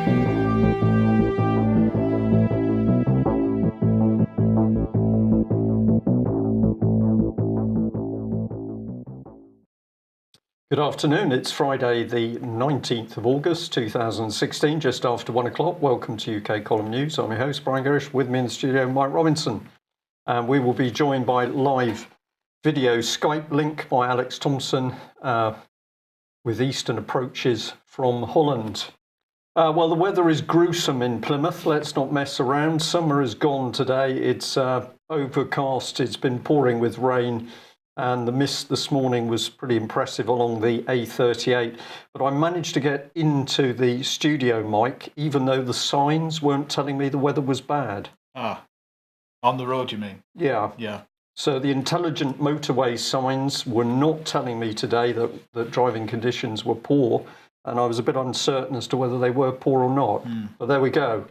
Good afternoon. It's Friday, the 19th of August, 2016, just after 1 o'clock. Welcome to UK Column News. I'm your host, Brian Gerrish. With me in the studio, Mike Robinson. And we will be joined by live video Skype link by Alex Thompson with Eastern approaches from Holland. Well, the weather is gruesome in Plymouth. Let's not mess around. Summer is gone today. It's overcast. It's been pouring with rain. And the mist this morning was pretty impressive along the A38. But I managed to get into the studio, Mike, even though the signs weren't telling me the weather was bad. On the road, you mean? Yeah. Yeah. So the intelligent motorway signs were not telling me today that driving conditions were poor. And I was a bit uncertain as to whether they were poor or not. But there we go.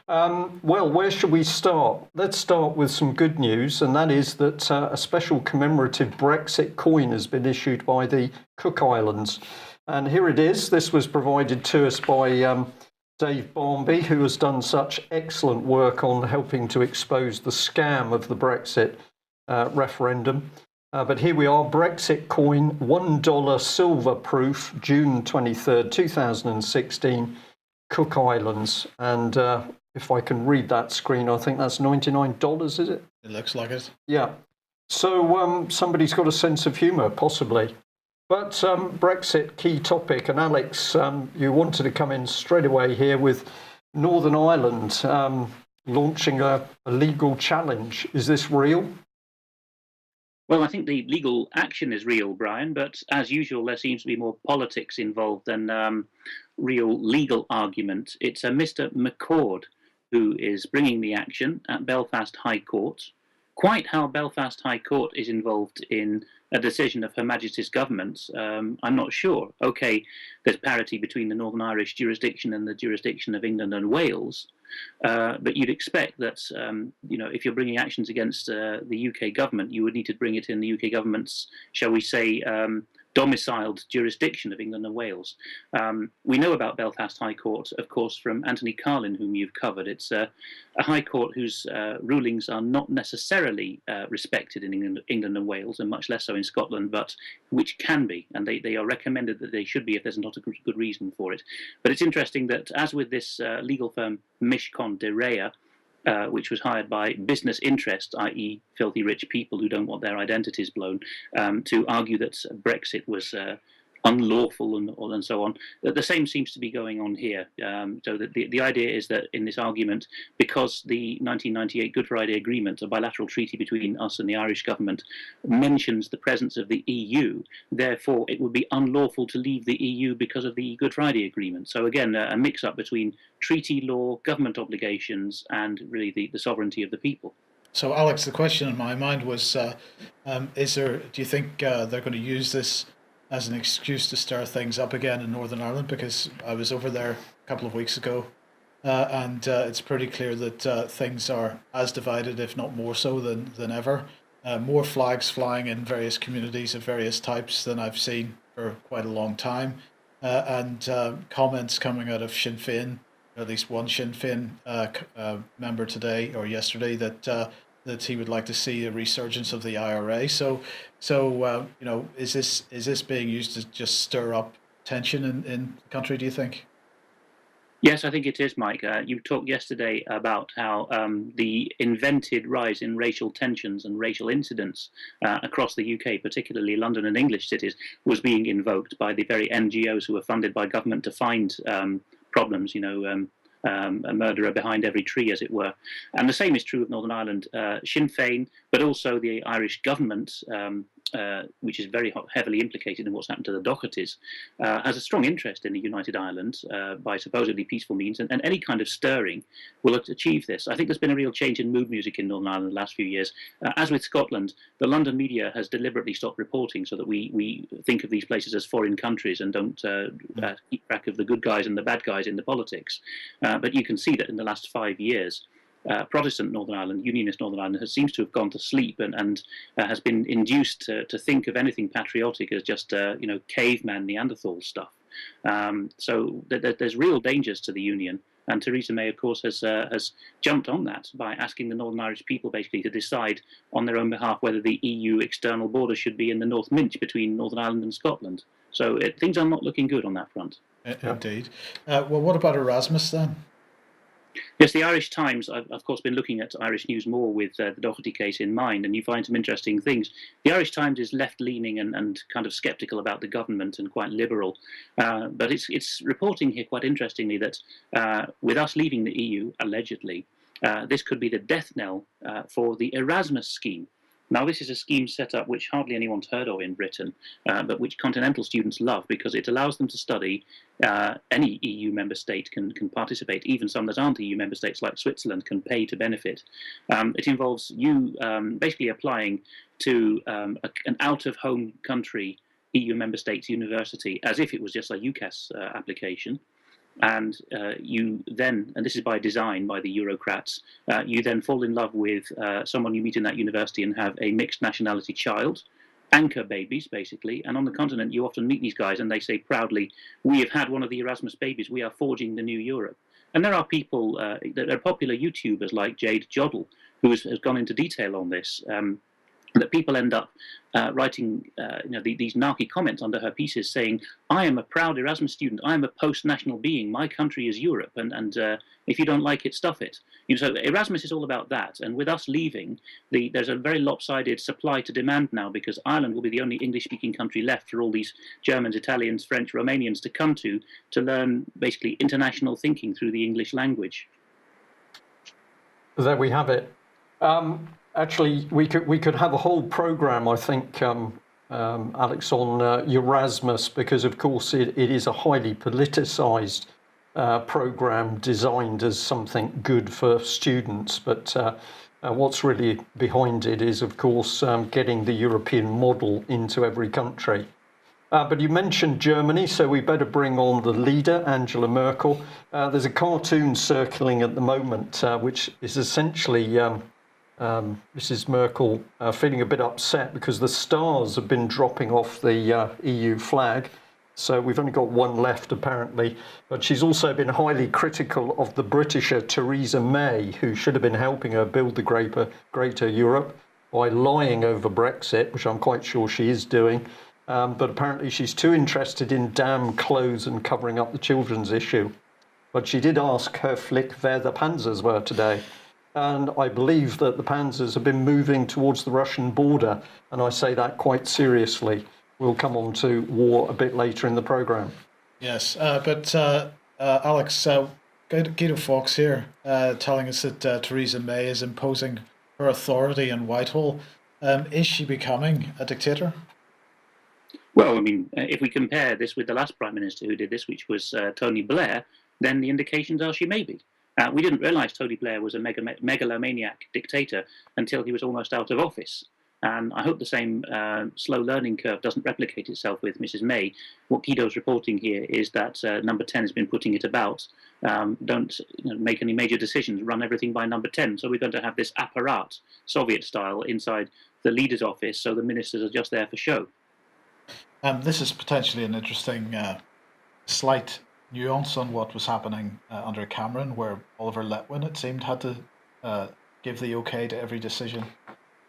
Well, where should we start? Let's start with some good news, and that is that a special commemorative Brexit coin has been issued by the Cook Islands. And here it is. This was provided to us by Dave Barmby, who has done such excellent work on helping to expose the scam of the Brexit referendum. But here we are, Brexit coin, $1 silver proof, June 23rd, 2016, Cook Islands. And if I can read that screen, I think that's $99, is it? It looks like it. Yeah. So somebody's got a sense of humour, possibly. But Brexit, key topic. And Alex, you wanted to come in straight away here with Northern Ireland launching a legal challenge. Is this real? Well, I think the legal action is real, Brian, but as usual, there seems to be more politics involved than real legal argument. It's a Mr. McCord who is bringing the action at Belfast High Court. Quite how Belfast High Court is involved in a decision of Her Majesty's government, I'm not sure. OK, there's parity between the Northern Irish jurisdiction and the jurisdiction of England and Wales. But you'd expect that, if you're bringing actions against the UK government, you would need to bring it in the UK government's, shall we say, domiciled jurisdiction of England and Wales. We know about Belfast High Court, of course, from Anthony Carlin, whom you've covered. It's a High Court whose rulings are not necessarily respected in England and Wales, and much less so in Scotland, but which can be, and they are recommended that they should be if there's not a good reason for it. But it's interesting that, as with this legal firm Mishcon de Rea, which was hired by business interests, i.e. filthy rich people who don't want their identities blown, to argue that Brexit was unlawful and so on. The same seems to be going on here. So the idea is that in this argument, because the 1998 Good Friday Agreement, a bilateral treaty between us and the Irish government, mentions the presence of the EU, therefore it would be unlawful to leave the EU because of the Good Friday Agreement. So again, a mix-up between treaty law, government obligations, and really the sovereignty of the people. So, Alex, the question in my mind was, do you think they're going to use this as an excuse to stir things up again in Northern Ireland? Because I was over there a couple of weeks ago, and it's pretty clear that things are as divided, if not more so than ever. More flags flying in various communities of various types than I've seen for quite a long time, and comments coming out of Sinn Féin, or at least one Sinn Féin member today or yesterday, that he would like to see a resurgence of the IRA. So is this being used to just stir up tension in the country, do you think? Yes, I think it is, Mike. You talked yesterday about how the invented rise in racial tensions and racial incidents across the UK, particularly London and English cities, was being invoked by the very NGOs who were funded by government to find problems, a murderer behind every tree, as it were. And the same is true of Northern Ireland. Sinn Féin, but also the Irish government, which is very heavily implicated in what's happened to the Dohertys, has a strong interest in a united Ireland by supposedly peaceful means, and any kind of stirring will achieve this. I think there's been a real change in mood music in Northern Ireland in the last few years. As with Scotland, the London media has deliberately stopped reporting so that we think of these places as foreign countries and don't keep track of the good guys and the bad guys in the politics. But you can see that in the last 5 years, Protestant Northern Ireland, Unionist Northern Ireland, seems to have gone to sleep and has been induced to think of anything patriotic as just caveman Neanderthal stuff. So there's real dangers to the union. And Theresa May, of course, has jumped on that by asking the Northern Irish people basically to decide on their own behalf whether the EU external border should be in the North Minch between Northern Ireland and Scotland. So things are not looking good on that front. Indeed. Well, what about Erasmus then? Yes, the Irish Times, I've of course been looking at Irish news more with the Doherty case in mind, and you find some interesting things. The Irish Times is left-leaning and kind of sceptical about the government and quite liberal, but it's reporting here quite interestingly that with us leaving the EU, allegedly, this could be the death knell for the Erasmus scheme. Now, this is a scheme set up which hardly anyone's heard of in Britain, but which continental students love because it allows them to study. Any EU member state can participate, even some that aren't EU member states like Switzerland can pay to benefit. It involves you basically applying to an out-of-home country EU member states university as if it was just a UCAS application. And you then, and this is by design by the Eurocrats, you then fall in love with someone you meet in that university and have a mixed nationality child, anchor babies basically. And on the continent, you often meet these guys and they say proudly, "We have had one of the Erasmus babies. We are forging the new Europe." And there are people, there are popular YouTubers like Jade Joddle, who has gone into detail on this. That people end up writing these narky comments under her pieces saying, "I am a proud Erasmus student. I am a post-national being. My country is Europe, and if you don't like it, stuff it." So Erasmus is all about that. And with us leaving, there's a very lopsided supply to demand now because Ireland will be the only English-speaking country left for all these Germans, Italians, French, Romanians to come to learn basically international thinking through the English language. There we have it. Actually, we could have a whole program, I think, Alex, on Erasmus, because of course it is a highly politicized program designed as something good for students. But what's really behind it is, of course, getting the European model into every country. But you mentioned Germany, so we better bring on the leader, Angela Merkel. There's a cartoon circling at the moment, which is essentially Mrs. Merkel feeling a bit upset because the stars have been dropping off the EU flag. So we've only got one left, apparently. But she's also been highly critical of the Britisher Theresa May, who should have been helping her build the greater Europe by lying over Brexit, which I'm quite sure she is doing. But apparently she's too interested in damn clothes and covering up the children's issue. But she did ask Herr Flick where the panzers were today. And I believe that the panzers have been moving towards the Russian border. And I say that quite seriously. We'll come on to war a bit later in the programme. Yes, but Alex, Guido Fawkes here telling us that Theresa May is imposing her authority in Whitehall. Is she becoming a dictator? Well, I mean, if we compare this with the last Prime Minister who did this, which was Tony Blair, then the indications are she may be. We didn't realise Tony Blair was a megalomaniac dictator until he was almost out of office. And I hope the same slow learning curve doesn't replicate itself with Mrs. May. What Guido's reporting here is that Number 10 has been putting it about. Don't make any major decisions, run everything by Number 10. So we're going to have this apparat, Soviet style, inside the leader's office, so the ministers are just there for show. This is potentially an interesting slight nuance on what was happening under Cameron, where Oliver Letwin, it seemed, had to give the okay to every decision.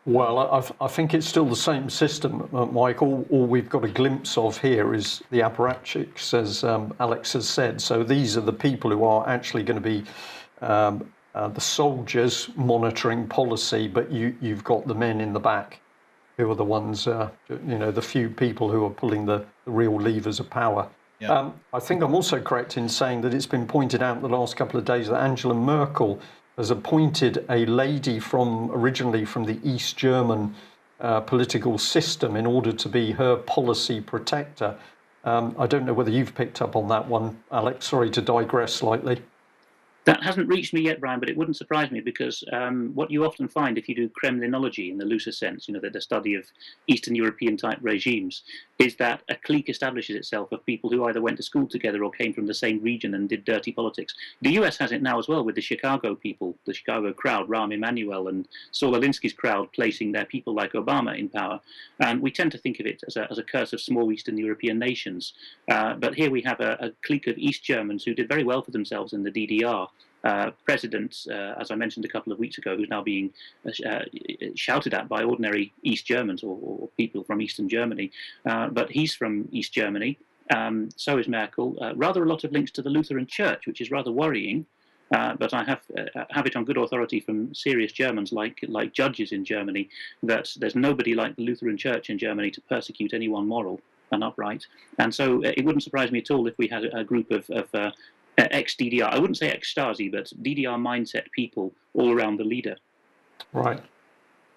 Well, I think it's still the same system, Mike. All we've got a glimpse of here is the apparatchiks, as Alex has said. So these are the people who are actually going to be the soldiers monitoring policy, but you've got the men in the back who are the ones, the few people who are pulling the real levers of power. Yeah. I think I'm also correct in saying that it's been pointed out the last couple of days that Angela Merkel has appointed a lady originally from the East German political system in order to be her policy protector. I don't know whether you've picked up on that one, Alex. Sorry to digress slightly. That hasn't reached me yet, Brian, but it wouldn't surprise me because what you often find if you do Kremlinology in the looser sense, the study of Eastern European type regimes, is that a clique establishes itself of people who either went to school together or came from the same region and did dirty politics. The US has it now as well with the Chicago people, the Chicago crowd, Rahm Emanuel and Saul Alinsky's crowd placing their people like Obama in power. And we tend to think of it as a curse of small Eastern European nations. But here we have a clique of East Germans who did very well for themselves in the DDR. President, as I mentioned a couple of weeks ago, who's now being shouted at by ordinary East Germans or people from Eastern Germany. But he's from East Germany. So is Merkel. Rather a lot of links to the Lutheran Church, which is rather worrying. But I have it on good authority from serious Germans, like judges in Germany, that there's nobody like the Lutheran Church in Germany to persecute anyone moral and upright. And so it wouldn't surprise me at all if we had a group of ex-DDR, I wouldn't say ex-Stasi, but DDR mindset people all around the leader. Right.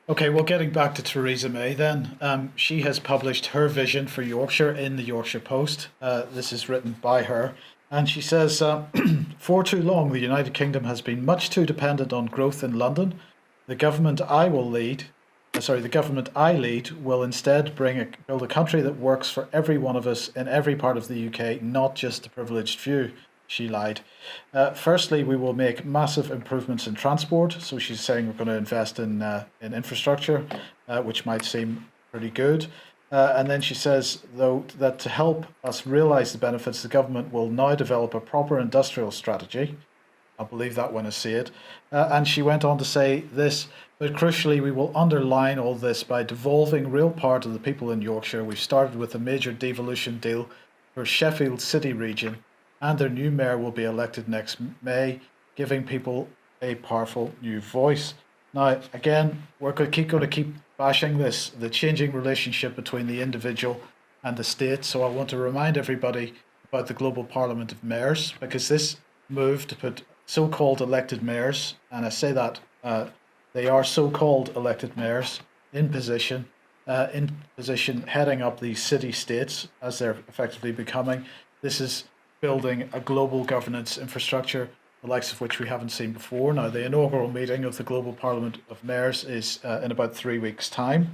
Okay, well, getting back to Theresa May then, she has published her vision for Yorkshire in the Yorkshire Post. This is written by her. And she says, for too long, the United Kingdom has been much too dependent on growth in London. The government I lead will instead build a country that works for every one of us in every part of the UK, not just the privileged few. She lied. Firstly, we will make massive improvements in transport. So she's saying we're going to invest in infrastructure, which might seem pretty good. And then she says, though, that to help us realise the benefits, the government will now develop a proper industrial strategy. I'll believe that when I see it. And she went on to say this, but crucially, we will underline all this by devolving real power to the people in Yorkshire. We've started with a major devolution deal for Sheffield City region, and their new mayor will be elected next May, giving people a powerful new voice. Now, again, we're going to keep bashing this, the changing relationship between the individual and the state. So I want to remind everybody about the Global Parliament of Mayors, because this move to put so-called elected mayors, and I say that they are so-called elected mayors in position heading up these city-states as they're effectively becoming. This is building a global governance infrastructure, the likes of which we haven't seen before. Now, the inaugural meeting of the Global Parliament of Mayors is in about 3 weeks' time.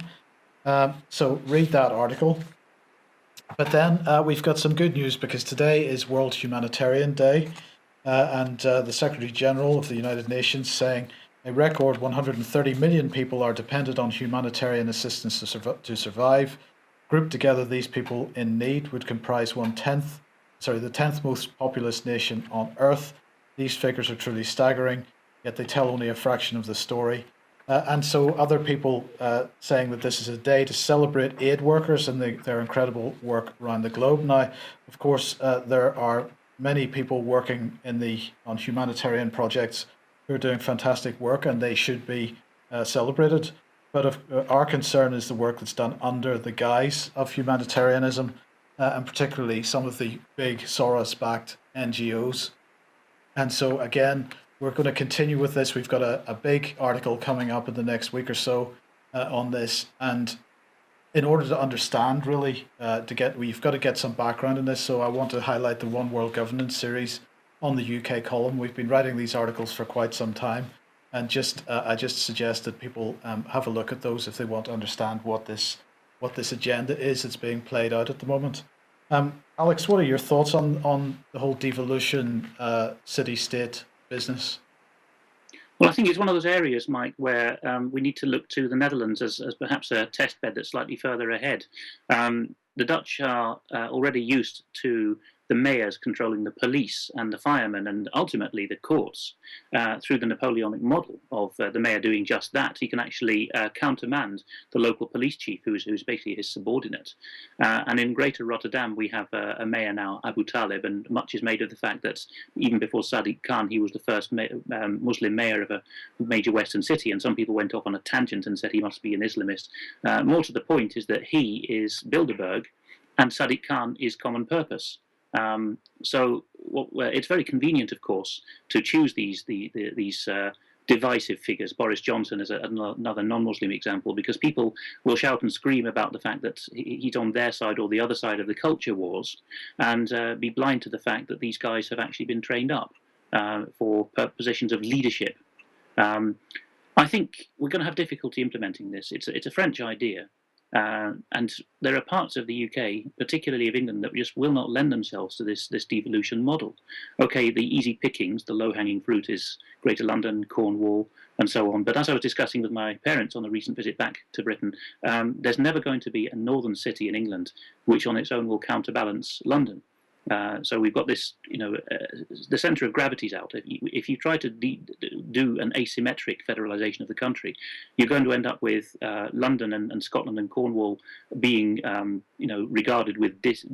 So read that article. But then we've got some good news, because today is World Humanitarian Day, and the Secretary General of the United Nations saying a record 130 million people are dependent on humanitarian assistance to survive. Grouped together, these people in need would comprise the 10th most populous nation on Earth. These figures are truly staggering, yet they tell only a fraction of the story. And so other people saying that this is a day to celebrate aid workers and their incredible work around the globe. Now, of course, there are many people working on humanitarian projects who are doing fantastic work, and they should be celebrated. But our concern is the work that's done under the guise of humanitarianism, and particularly some of the big Soros-backed NGOs. And so, again, we're going to continue with this. We've got a big article coming up in the next week or so on this. And in order to understand, really, we've got to get some background in this. So I want to highlight the One World Governance series on the UK column. We've been writing these articles for quite some time. And I just suggest that people have a look at those if they want to understand what this agenda is that's being played out at the moment. Alex, what are your thoughts on the whole devolution city-state business? Well, I think it's one of those areas, Mike, where we need to look to the Netherlands as perhaps a test bed that's slightly further ahead. The Dutch are already used to the mayors controlling the police and the firemen and ultimately the courts through the Napoleonic model of the mayor doing just that. He can actually countermand the local police chief, who's basically his subordinate. And in Greater Rotterdam, we have a mayor now, Abu Talib, and much is made of the fact that even before Sadiq Khan, he was the first Muslim mayor of a major Western city, and some people went off on a tangent and said he must be an Islamist. More to the point is that he is Bilderberg, and Sadiq Khan is Common Purpose. So it's very convenient, of course, to choose these divisive figures. Boris Johnson is another non-Muslim example, because people will shout and scream about the fact that he's on their side or the other side of the culture wars, and be blind to the fact that these guys have actually been trained up. for positions of leadership. I think we're going to have difficulty implementing this. It's a French idea, and there are parts of the UK, particularly of England, that just will not lend themselves to this devolution model. Okay, the easy pickings, the low-hanging fruit is Greater London, Cornwall, and so on. But as I was discussing with my parents on a recent visit back to Britain, there's never going to be a northern city in England which on its own will counterbalance London. So we've got this, the centre of gravity's out. If you try to do an asymmetric federalisation of the country, you're going to end up with London and Scotland and Cornwall being, regarded with this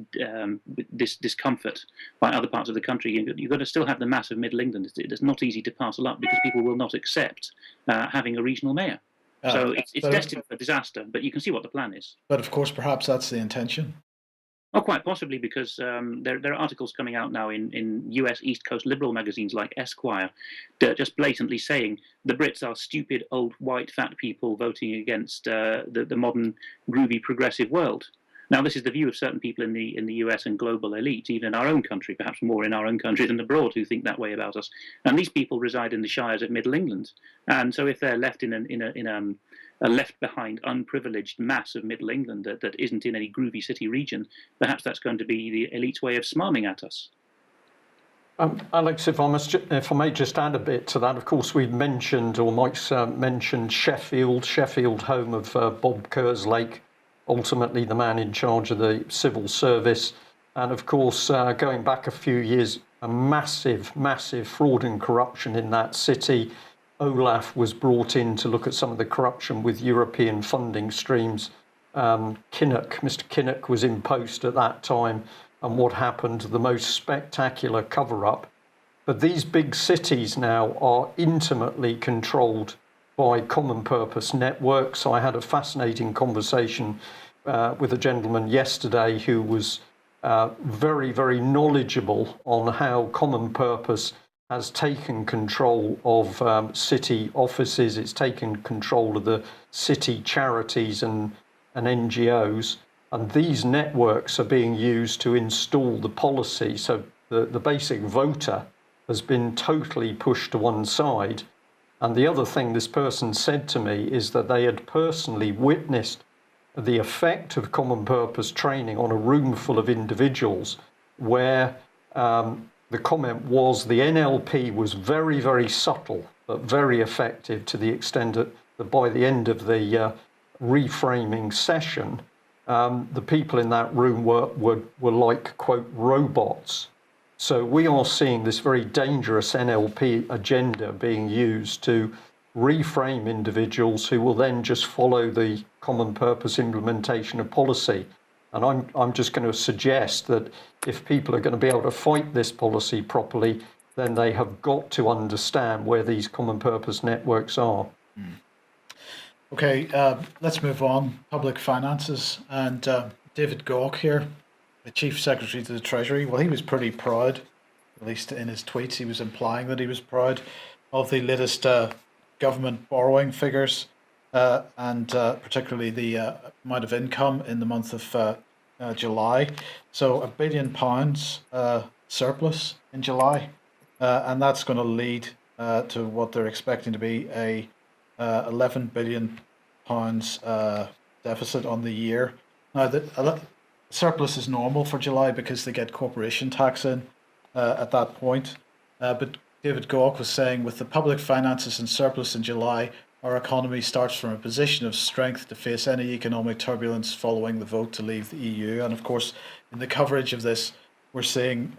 discomfort by other parts of the country. You've got to still have the mass of Middle England. It's not easy to parcel up because people will not accept having a regional mayor. So it's destined for disaster. But you can see what the plan is. But of course, perhaps that's the intention. Oh, quite possibly, because there are articles coming out now in US East Coast liberal magazines like Esquire, just blatantly saying the Brits are stupid, old, white, fat people voting against the modern, groovy, progressive world. Now, this is the view of certain people in the US and global elite, even in our own country, perhaps more in our own country than abroad, who think that way about us. And these people reside in the shires of Middle England, and so if they're left in a left-behind, unprivileged mass of Middle England that isn't in any groovy city region, perhaps that's going to be the elite's way of smarming at us. Alex, if I may just add a bit to that, of course, we've mentioned, or Mike's mentioned Sheffield, home of Bob Kerslake, ultimately the man in charge of the civil service. And of course, going back a few years, a massive fraud and corruption in that city. Olaf was brought in to look at some of the corruption with European funding streams. Mr. Kinnock was in post at that time, and what happened, the most spectacular cover-up. But these big cities now are intimately controlled by common purpose networks. I had a fascinating conversation with a gentleman yesterday who was very, very knowledgeable on how common purpose has taken control of city offices. It's taken control of the city charities and NGOs. And these networks are being used to install the policy. So the basic voter has been totally pushed to one side. And the other thing this person said to me is that they had personally witnessed the effect of common purpose training on a room full of individuals where the comment was the NLP was very, very subtle, but very effective to the extent that by the end of the reframing session, the people in that room were like, quote, robots. So we are seeing this very dangerous NLP agenda being used to reframe individuals who will then just follow the common purpose implementation of policy. And I'm just going to suggest that if people are going to be able to fight this policy properly, then they have got to understand where these common purpose networks are. Okay, let's move on. Public finances. And David Gauke here, the Chief Secretary to the Treasury, well, he was pretty proud, at least in his tweets, he was implying that he was proud of the latest government borrowing figures, and particularly the amount of income in the month of July. So £1 billion surplus in July, and that's going to lead to what they're expecting to be a £11 billion deficit on the year. Now, the surplus is normal for July because they get corporation tax in at that point. But David Gauke was saying, with the public finances in surplus in July, our economy starts from a position of strength to face any economic turbulence following the vote to leave the EU. And of course, in the coverage of this, we're seeing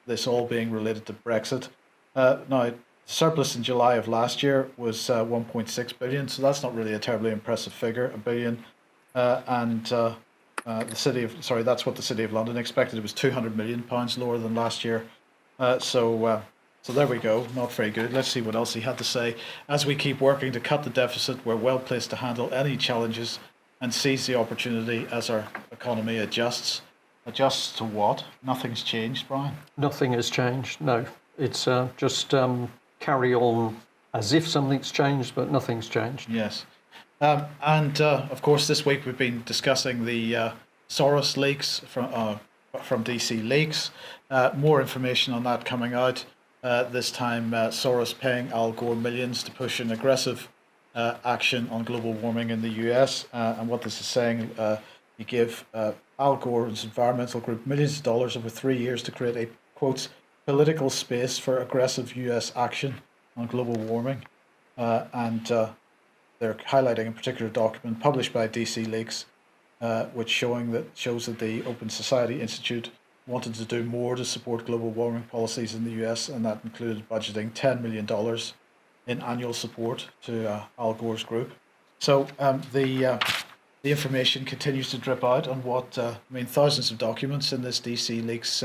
this all being related to Brexit. Now, surplus in July of last year was 1.6 billion, so that's not really a terribly impressive figure, a billion. That's what the City of London expected. It was £200 million lower than last year. So there we go, not very good. Let's see what else he had to say. As we keep working to cut the deficit, we're well placed to handle any challenges and seize the opportunity as our economy adjusts. Adjusts to what? Nothing's changed, Brian? Nothing has changed, no. It's just carry on as if something's changed, but nothing's changed. Yes. Of course, this week we've been discussing the Soros leaks from DC Leaks. More information on that coming out. this time Soros paying Al Gore millions to push an aggressive action on global warming in the US. And what this is saying, you give Al Gore's environmental group millions of dollars over 3 years to create a, quote, political space for aggressive US action on global warming. And they're highlighting a particular document published by DC Leaks, which shows that the Open Society Institute wanted to do more to support global warming policies in the US, and that included budgeting $10 million in annual support to Al Gore's group. So the information continues to drip out on what, thousands of documents in this DC Leaks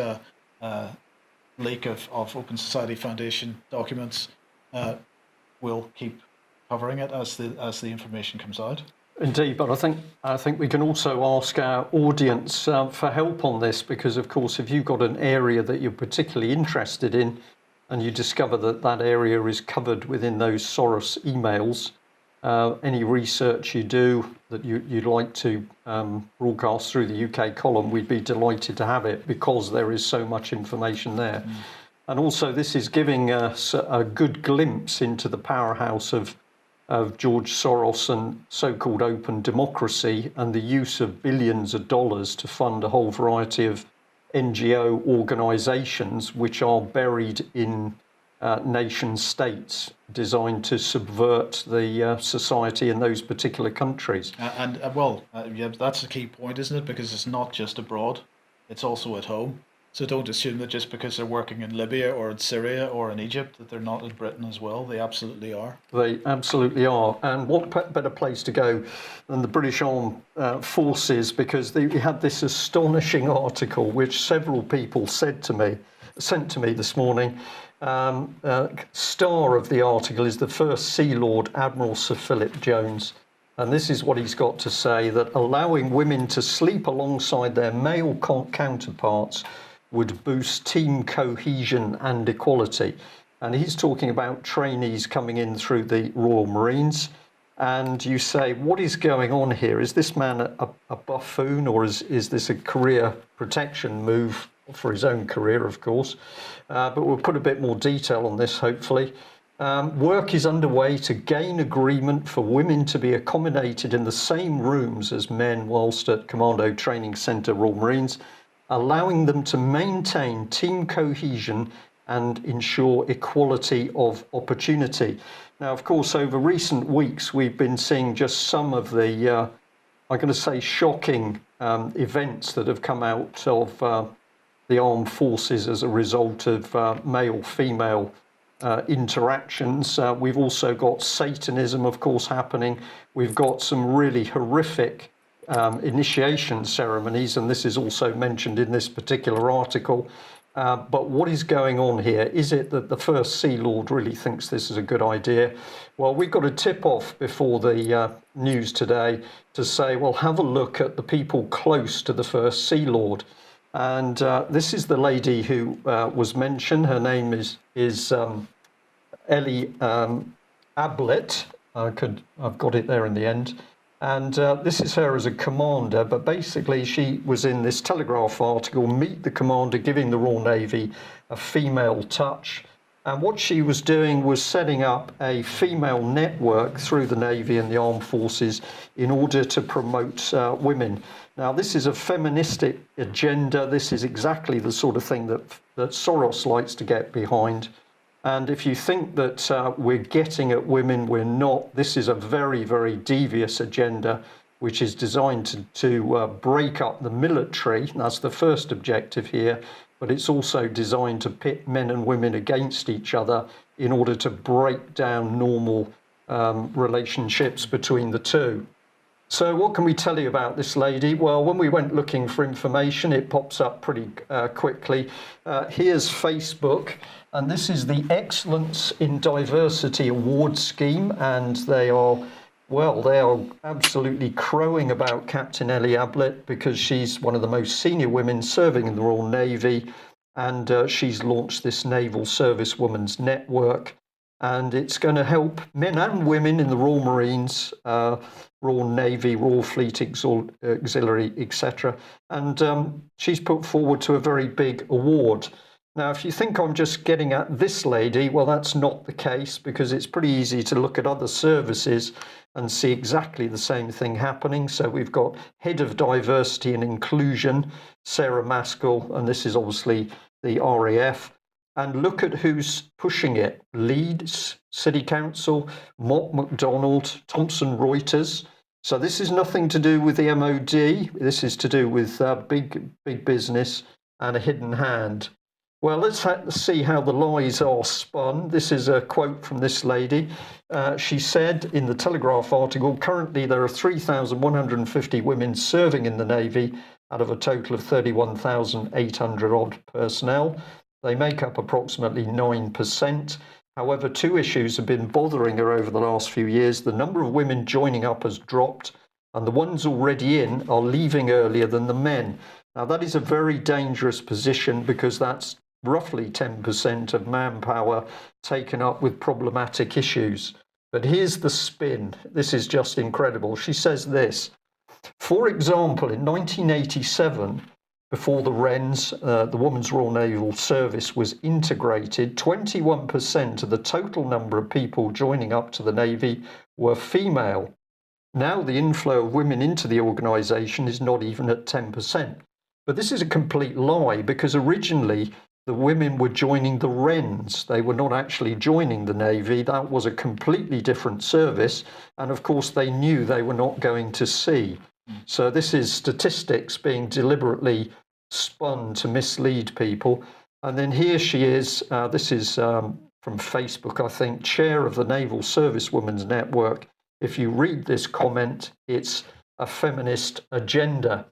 leak of Open Society Foundation documents will keep covering it as the information comes out. Indeed, but I think we can also ask our audience for help on this, because of course if you've got an area that you're particularly interested in and you discover that that area is covered within those Soros emails, any research you do that you'd like to broadcast through the UK column, we'd be delighted to have it, because there is so much information there. And also this is giving us a good glimpse into the powerhouse of George Soros and so-called open democracy, and the use of billions of dollars to fund a whole variety of NGO organisations which are buried in nation states designed to subvert the society in those particular countries. Yeah, that's the key point, isn't it? Because it's not just abroad, it's also at home. So don't assume that just because they're working in Libya or in Syria or in Egypt that they're not in Britain as well. They absolutely are. They absolutely are. And what better place to go than the British Armed Forces, because they had this astonishing article which several people sent to me this morning. Star of the article is the first Sea Lord, Admiral Sir Philip Jones. And this is what he's got to say, that allowing women to sleep alongside their male counterparts would boost team cohesion and equality. And he's talking about trainees coming in through the Royal Marines. And you say, what is going on here? Is this man a buffoon, or is this a career protection move for his own career, of course? But we'll put a bit more detail on this, hopefully. Work is underway to gain agreement for women to be accommodated in the same rooms as men whilst at Commando Training Centre Royal Marines, allowing them to maintain team cohesion and ensure equality of opportunity. Now, of course, over recent weeks, we've been seeing just some of the, I'm going to say, shocking events that have come out of the armed forces as a result of male-female interactions. We've also got Satanism, of course, happening. We've got some really horrific initiation ceremonies, and this is also mentioned in this particular article. But what is going on here? Is it that the First Sea Lord really thinks this is a good idea? Well, we've got a tip-off before the news today to say, well, have a look at the people close to the First Sea Lord. And this is the lady who was mentioned. Her name is Ellie Ablett. I've got it there in the end. And this is her as a commander, but basically she was in this Telegraph article, Meet the Commander Giving the Royal Navy a Female Touch. And what she was doing was setting up a female network through the Navy and the Armed Forces in order to promote women. Now, this is a feministic agenda. This is exactly the sort of thing that Soros likes to get behind. And if you think that we're getting at women, we're not. This is a very, very devious agenda, which is designed to break up the military. That's the first objective here. But it's also designed to pit men and women against each other in order to break down normal relationships between the two. So what can we tell you about this lady? Well, when we went looking for information, it pops up pretty quickly. Here's Facebook, and this is the Excellence in Diversity Award Scheme, and they are absolutely crowing about Captain Ellie Ablett because she's one of the most senior women serving in the Royal Navy, and she's launched this Naval Service Women's Network. And it's going to help men and women in the Royal Marines, Royal Navy, Royal Fleet Auxiliary, etc. And she's put forward to a very big award. Now, if you think I'm just getting at this lady, well, that's not the case, because it's pretty easy to look at other services and see exactly the same thing happening. So we've got Head of Diversity and Inclusion, Sarah Maskell, and this is obviously the RAF. And look at who's pushing it. Leeds City Council, Mott MacDonald, Thomson Reuters. So this is nothing to do with the MOD. This is to do with big business and a hidden hand. Well, let's see how the lies are spun. This is a quote from this lady. She said in the Telegraph article, currently there are 3,150 women serving in the Navy out of a total of 31,800 odd personnel. They make up approximately 9%. However, two issues have been bothering her over the last few years. The number of women joining up has dropped, and the ones already in are leaving earlier than the men. Now, that is a very dangerous position, because that's roughly 10% of manpower taken up with problematic issues. But here's the spin. This is just incredible. She says this: for example, in 1987, before the WRENS, the Women's Royal Naval Service, was integrated, 21% of the total number of people joining up to the Navy were female. Now the inflow of women into the organisation is not even at 10%. But this is a complete lie, because originally the women were joining the WRENS. They were not actually joining the Navy. That was a completely different service. And of course, they knew they were not going to sea. So this is statistics being deliberately spun to mislead people. And then here she is. This is from Facebook, I think, chair of the Naval Service Women's Network. If you read this comment, it's a feminist agenda.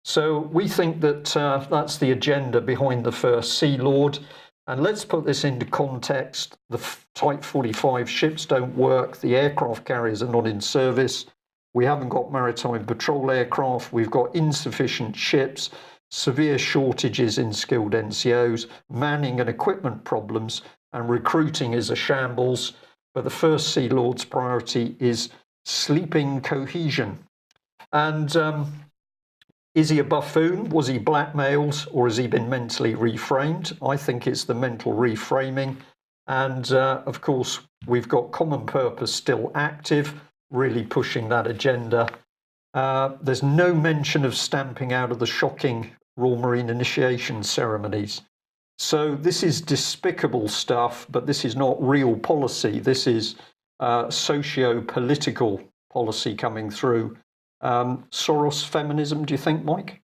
So we think that that's the agenda behind the First Sea Lord. And let's put this into context. The Type 45 ships don't work. The aircraft carriers are not in service. We haven't got maritime patrol aircraft. We've got insufficient ships, severe shortages in skilled NCOs, manning and equipment problems, and recruiting is a shambles. But the First Sea Lord's priority is sleeping cohesion. And is he a buffoon? Was he blackmailed, or has he been mentally reframed? I think it's the mental reframing. And of course, we've got Common Purpose still active, really pushing that agenda. There's no mention of stamping out of the shocking Royal Marine initiation ceremonies. So this is despicable stuff, but this is not real policy. This is socio-political policy coming through. Soros feminism, do you think, Mike?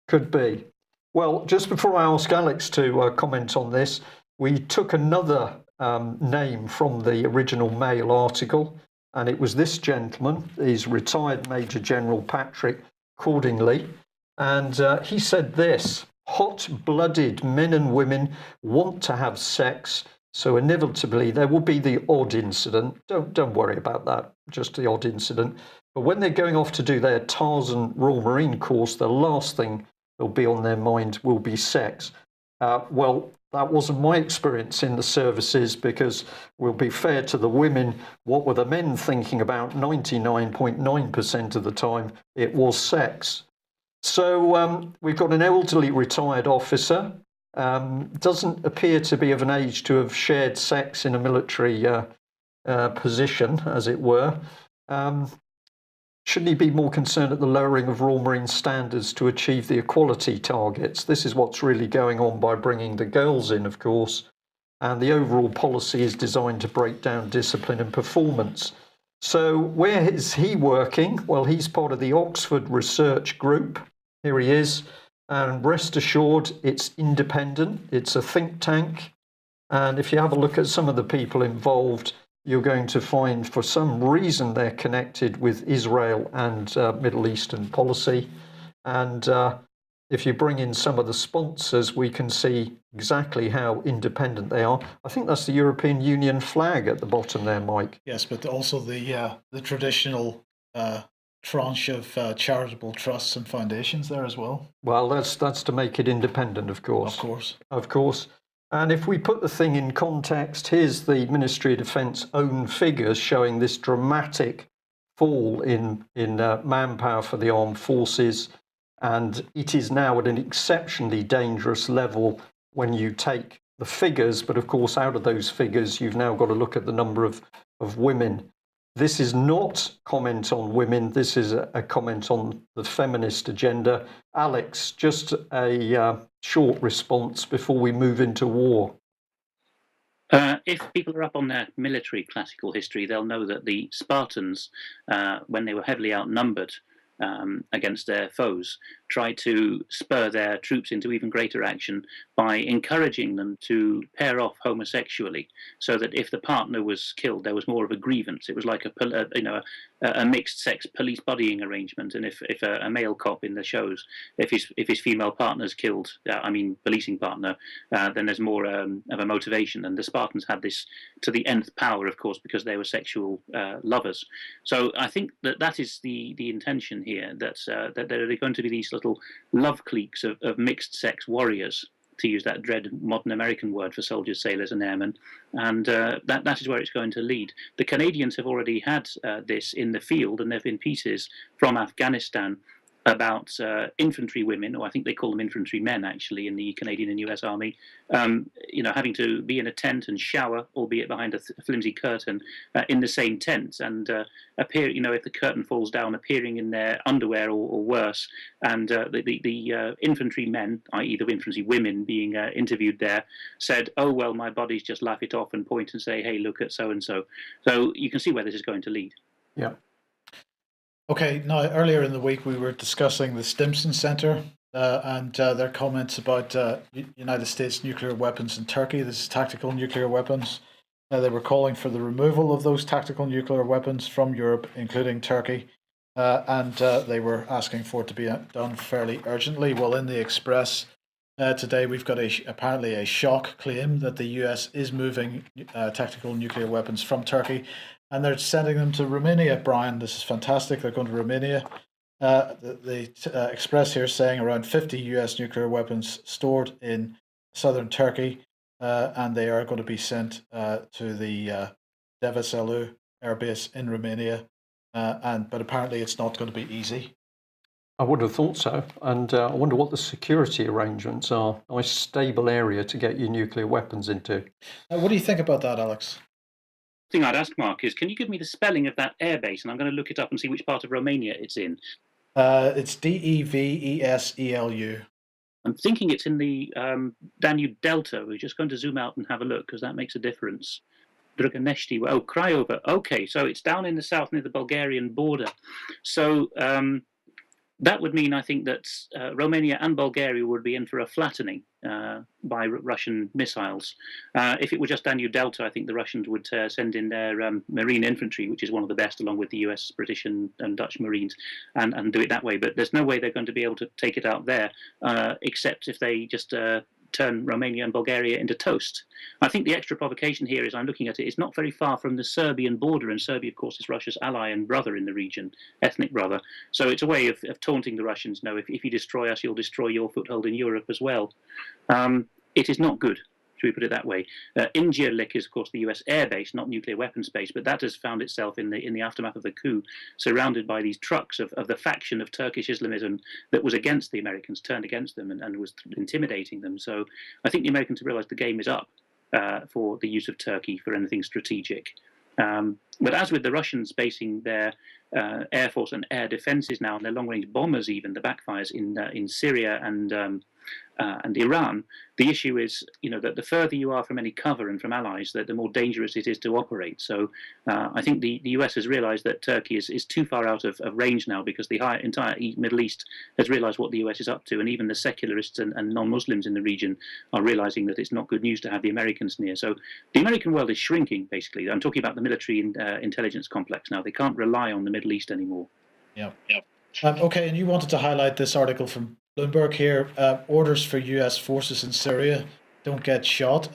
Could be. Well, just before I ask Alex to comment on this, we took another name from the original Mail article, and it was this gentleman. He's retired Major General Patrick Cordingley, and he said this: hot-blooded men and women want to have sex, so inevitably there will be the odd incident. Don't worry about that, just the odd incident. But when they're going off to do their Tarzan Royal Marine course, the last thing that'll be on their mind will be sex. Well, that wasn't my experience in the services, because we'll be fair to the women. What were the men thinking about? 99.9% of the time, it was sex. So we've got an elderly retired officer. Doesn't appear to be of an age to have shared sex in a military position, as it were. Shouldn't he be more concerned at the lowering of Royal Marine standards to achieve the equality targets? This is what's really going on by bringing the girls in, of course. And the overall policy is designed to break down discipline and performance. So where is he working? Well, he's part of the Oxford Research Group. Here he is. And rest assured, it's independent. It's a think tank. And if you have a look at some of the people involved, you're going to find, for some reason, they're connected with Israel and Middle Eastern policy. And if you bring in some of the sponsors, we can see exactly how independent they are. I think that's the European Union flag at the bottom there, Mike. Yes, but also the traditional tranche of charitable trusts and foundations there as well. Well, that's to make it independent, of course. Of course. Of course. And if we put the thing in context, here's the Ministry of Defence own figures showing this dramatic fall in manpower for the armed forces. And it is now at an exceptionally dangerous level when you take the figures, but of course, out of those figures, you've now got to look at the number of women. This is not comment on women. This is a comment on the feminist agenda. Alex, just a short response before we move into war. If people are up on their military classical history, they'll know that the Spartans, when they were heavily outnumbered against their foes, tried to spur their troops into even greater action by encouraging them to pair off homosexually, so that if the partner was killed, there was more of a grievance. It was like a mixed-sex police bodying arrangement. And if a male cop in the shows, if his female partner's killed, policing partner, then there's more of a motivation. And the Spartans had this to the nth power, of course, because they were sexual lovers. So I think that is the intention here, that there are going to be these little love cliques of mixed-sex warriors, to use that dread modern American word for soldiers, sailors, and airmen, and that is where it's going to lead. The Canadians have already had this in the field, and there have been pieces from Afghanistan about infantry women, or I think they call them infantry men actually, in the Canadian and US Army, having to be in a tent and shower, albeit behind a flimsy curtain, in the same tent, and appear, if the curtain falls down, appearing in their underwear or worse. And the infantry men, i.e. the infantry women being interviewed there, said, "Oh well, my bodies just laugh it off and point and say, hey, look at so and so." So you can see where this is going to lead. Yeah. Okay, now earlier in the week we were discussing the Stimson Center and their comments about United States nuclear weapons in Turkey. This is tactical nuclear weapons. They were calling for the removal of those tactical nuclear weapons from Europe, including Turkey, and they were asking for it to be done fairly urgently. Well, in the Express today, we've got apparently a shock claim that the US is moving tactical nuclear weapons from Turkey, and they're sending them to Romania. Brian, this is fantastic. They're going to Romania. The Express here is saying around 50 US nuclear weapons stored in southern Turkey, and they are going to be sent to the Devaselu air base in Romania. But apparently it's not going to be easy. I would have thought so. And I wonder what the security arrangements are. Nice stable area to get your nuclear weapons into. What do you think about that, Alex? Thing I'd ask Mark is, can you give me the spelling of that airbase? And I'm going to look it up and see which part of Romania it's in. It's Deveselu. I'm thinking it's in the Danube Delta. We're just going to zoom out and have a look, because that makes a difference. Drăgănești. Oh, Craiova. Okay, so it's down in the south near the Bulgarian border. So that would mean, I think, that Romania and Bulgaria would be in for a flattening by Russian missiles. If it were just Danube Delta, I think the Russians would send in their marine infantry, which is one of the best, along with the US, British, and Dutch Marines, and do it that way. But there's no way they're going to be able to take it out there, except if they just turn Romania and Bulgaria into toast. I think the extra provocation here is, I'm looking at it, it's not very far from the Serbian border, and Serbia, of course, is Russia's ally and brother in the region, ethnic brother. So it's a way of taunting the Russians. No, if you destroy us, you'll destroy your foothold in Europe as well. It is not good. Should we put it that way? Incirlik is, of course, the US air base, not nuclear weapons base, but that has found itself in the aftermath of the coup, surrounded by these trucks of the faction of Turkish Islamism that was against the Americans, turned against them, and was intimidating them. So I think the Americans have realized the game is up for the use of Turkey for anything strategic. But as with the Russians basing their air force and air defenses now, and their long-range bombers, even the backfires in Syria and Iran, the issue is, that the further you are from any cover and from allies, that the more dangerous it is to operate. So I think the US has realized that Turkey is too far out of range now, because the entire Middle East has realized what the US is up to, and even the secularists and non-Muslims in the region are realizing that it's not good news to have the Americans near. So the American world is shrinking, basically. I'm talking about the military and intelligence complex now. They can't rely on the Middle East anymore. Yeah. Okay, and you wanted to highlight this article from Bloomberg here. Orders for US forces in Syria don't get shot.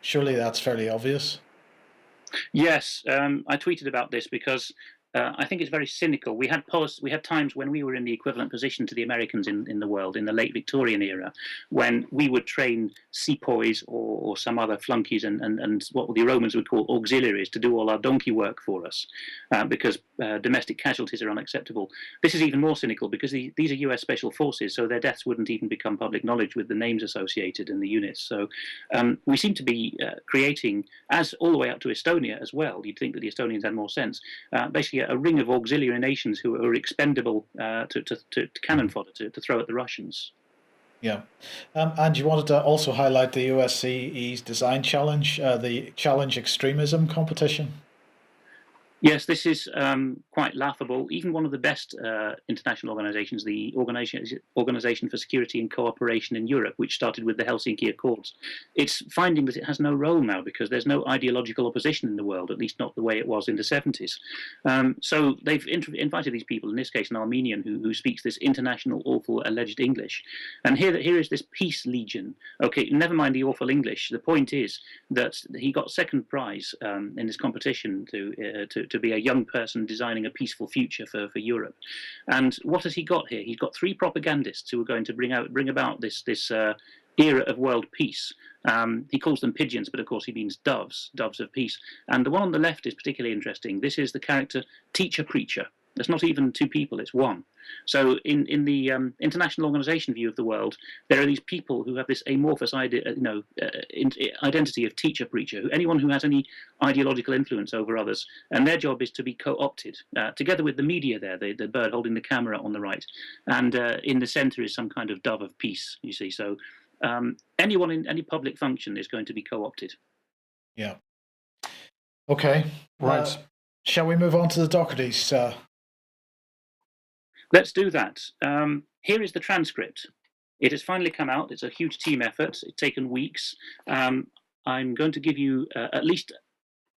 Surely that's fairly obvious. Yes, I tweeted about this because I think it's very cynical. We had times when we were in the equivalent position to the Americans in the world in the late Victorian era, when we would train sepoys or some other flunkies and what the Romans would call auxiliaries to do all our donkey work for us, because domestic casualties are unacceptable. This is even more cynical because these are US Special Forces, so their deaths wouldn't even become public knowledge with the names associated and the units. So we seem to be creating, as all the way up to Estonia as well, you'd think that the Estonians had more sense, basically a ring of auxiliary nations who are expendable to cannon fodder to throw at the Russians. Yeah. And you wanted to also highlight the USCE's design challenge, the Challenge Extremism competition. Yes, this is quite laughable. Even one of the best international organizations, the Organization for Security and Cooperation in Europe, which started with the Helsinki Accords, it's finding that it has no role now because there's no ideological opposition in the world, at least not the way it was in the 70s. So they've invited these people, in this case an Armenian who speaks this international awful alleged English. And here is this Peace Legion. Okay, never mind the awful English. The point is that he got second prize in this competition to be a young person designing a peaceful future for Europe. And what has he got here? He's got 3 propagandists who are going to bring about this era of world peace. He calls them pigeons, but of course he means doves of peace. And the one on the left is particularly interesting. This is the character teacher preacher. There's not even 2 people, it's 1. So in the international organization view of the world, there are these people who have this amorphous identity of teacher preacher, anyone who has any ideological influence over others, and their job is to be co-opted, together with the media there, the bird holding the camera on the right, and in the center is some kind of dove of peace, you see. So anyone in any public function is going to be co-opted. Yeah. Okay. Right. Shall we move on to the Dohertys? Let's do that. Here is the transcript. It has finally come out. It's a huge team effort. It's taken weeks. I'm going to give you at least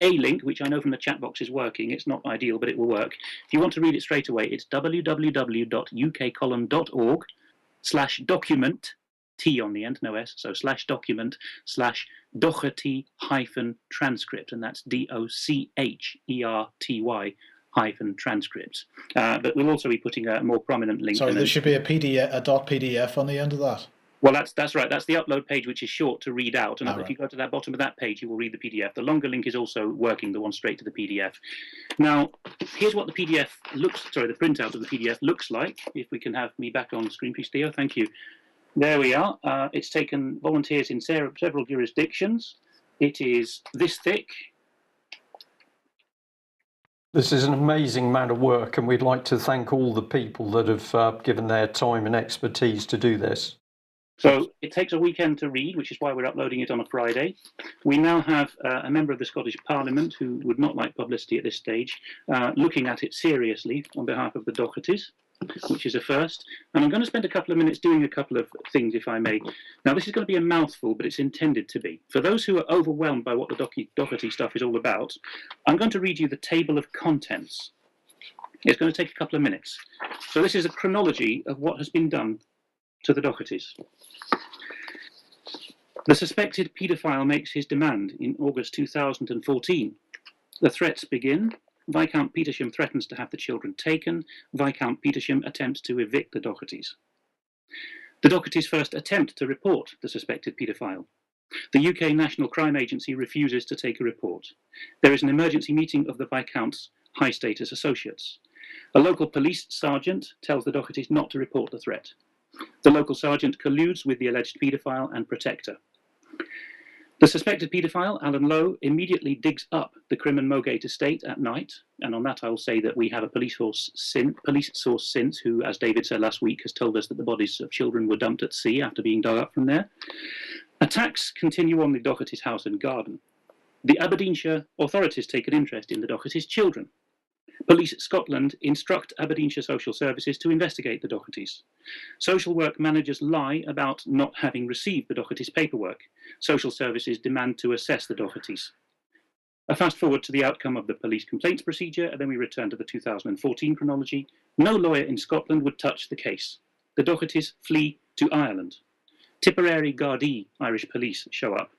a link, which I know from the chat box is working. It's not ideal, but it will work. If you want to read it straight away, it's www.ukcolumn.org/document, T on the end, no S, so /document/Doherty-transcript, and that's DOCHERTY-transcript. But we'll also be putting a more prominent link. Sorry, there should be a PDF, a .pdf on the end of that. Well, that's right. That's the upload page, which is short to read out. And if right. you go to that bottom of that page, you will read the PDF. The longer link is also working, the one straight to the PDF. Now, here's what the PDF the printout of the PDF looks like. If we can have me back on screen, please, Theo. Thank you. There we are. It's taken volunteers in several jurisdictions. It is this thick. This is an amazing amount of work, and we'd like to thank all the people that have given their time and expertise to do this. So it takes a weekend to read, which is why we're uploading it on a Friday. We now have a member of the Scottish Parliament who would not like publicity at this stage, looking at it seriously on behalf of the Dohertys, which is a first. And I'm going to spend a couple of minutes doing a couple of things, if I may. Now, this is going to be a mouthful, but it's intended to be. For those who are overwhelmed by what the Doherty stuff is all about, I'm going to read you the table of contents. It's going to take a couple of minutes. So this is a chronology of what has been done to the Dohertys. The suspected paedophile makes his demand in August 2014. The threats begin. Viscount Petersham threatens to have the children taken. Viscount Petersham attempts to evict the Dohertys. The Dohertys first attempt to report the suspected paedophile. The UK National Crime Agency refuses to take a report. There is an emergency meeting of the Viscount's high-status associates. A local police sergeant tells the Dohertys not to report the threat. The local sergeant colludes with the alleged paedophile and protector. The suspected paedophile, Alan Lowe, immediately digs up the Crimmen Mogate estate at night, and on that I will say that we have a police source since, who, as David said last week, has told us that the bodies of children were dumped at sea after being dug up from there. Attacks continue on the Dohertys' house and garden. The Aberdeenshire authorities take an interest in the Dohertys' children. Police Scotland instruct Aberdeenshire Social Services to investigate the Dohertys. Social work managers lie about not having received the Dohertys' paperwork. Social Services demand to assess the Dohertys. A fast forward to the outcome of the police complaints procedure, and then we return to the 2014 chronology. No lawyer in Scotland would touch the case. The Dohertys flee to Ireland. Tipperary Gardaí Irish police show up.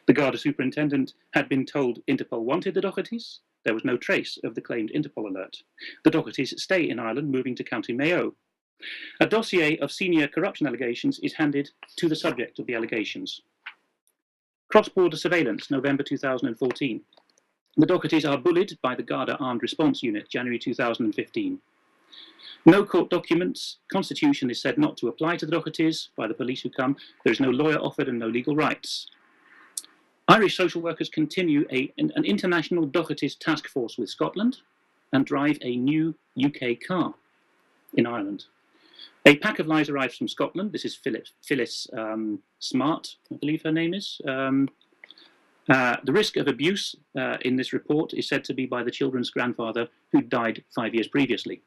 The Garda superintendent had been told Interpol wanted the Dohertys. There was no trace of the claimed Interpol alert. The Dohertys stay in Ireland, moving to County Mayo. A dossier of senior corruption allegations is handed to the subject of the allegations. Cross-border surveillance, November 2014. The Dohertys are bullied by the Garda Armed Response Unit, January 2015. No court documents. Constitution is said not to apply to the Dohertys by the police who come. There is no lawyer offered and no legal rights. Irish social workers continue an international Dohertys task force with Scotland and drive a new UK car in Ireland. A pack of lies arrives from Scotland. This is Phyllis Smart, I believe her name is. The risk of abuse in this report is said to be by the children's grandfather who died 5 years previously.